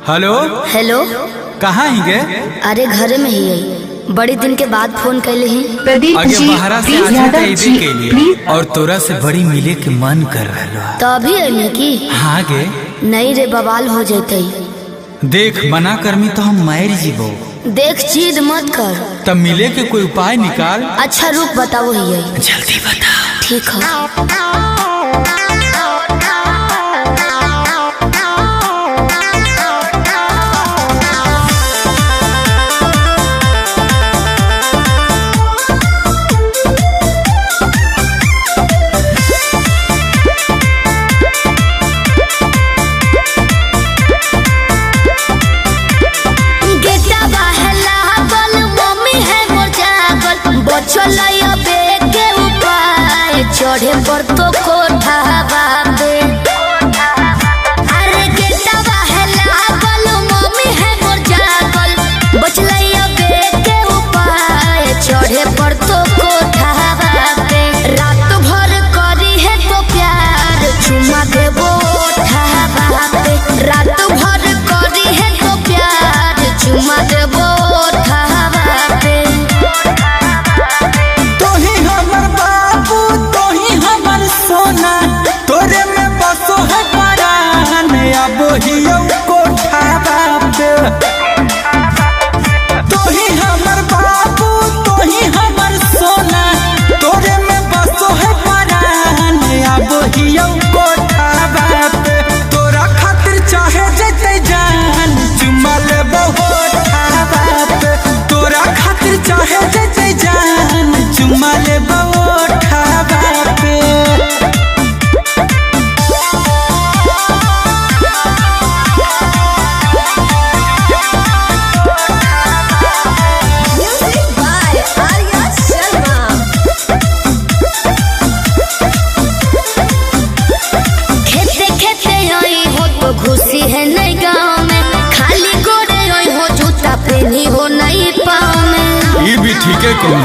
Hello hello. कहाँ ही गे? अरे घरे में ही है, बड़ी दिन के बाद फोन कैले ही। आगे बाहरा से आज के लिए और तोरा से बड़ी मिले के मन कर रहा। तो अभी है की? हाँ गे। नहीं रे, बवाल हो जाते। देख मना करमी तो हम मार जीवो। देख चीज मत कर। तब मिले के कोई उपाय निकाल। अच्छा रुक बताओ ही है। जल्दी बता। ठीक है। चढ़े पर तो कोठावा पे, अरे गेटवा है लागल, मम्मी है मोर जागल, बचलैया बे के उपाय चढ़े पर तो कोठावा पे। रात भर करी है तो प्यार चुमा देबो ओठावा पे, रात भर करी है तो प्यार चुमा देबो ओठावा पे। तोरे में बसो है परान अब हियो कोठावा पे। तोही हमर बाबू तोही हमर सोना, तोरे में बसो है परान अब हियो कोठावा पे। तोरा खातिर चाहे जते जान चुमा लेबो ओठावा पे। तोरा खातिर चाहे जते जान चुमा लेबो ओठावा पे। खुशी है नहीं गाँव में, खाली गोरे हो जूता पहनी हो नहीं पाँव में। ये भी ठीक है कौन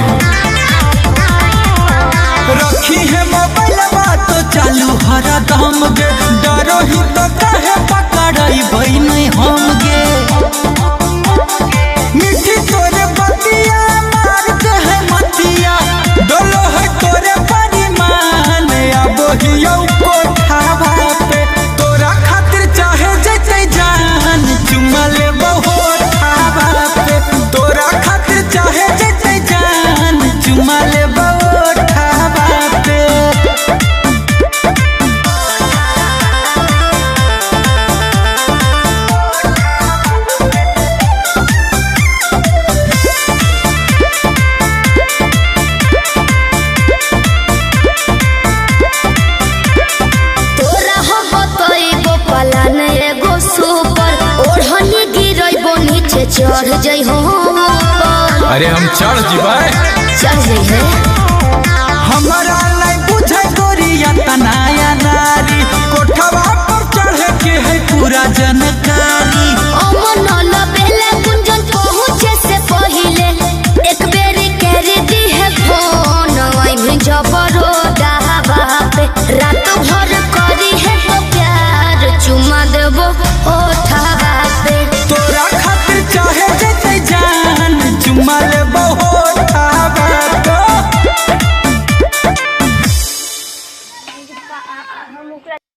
रखी है मोबाइल तो चालू हरा दम गे, डरो ही तो कहे पकड़ाई भाई नहीं हम गे। मिठी तोरे बतिया मारते है मतिया, डोलो है तोरे परिमान अब हियो कोठावा पे। तोरा खातिर चाहे जते जान चुमा लेबो ओठावा पे। तोरा खातिर चाहे जते जान चुमा लेबो ओठावा पे। तोरा हो बतइबो पलान एगो सुपर, ओढ़नी गिरइबो नीचे चढ़ जइ हो ऊपर। अरे हम चढ़ जीवाए, चढ़ जइ है। हमारा नहीं बुझे गोरिया तनाया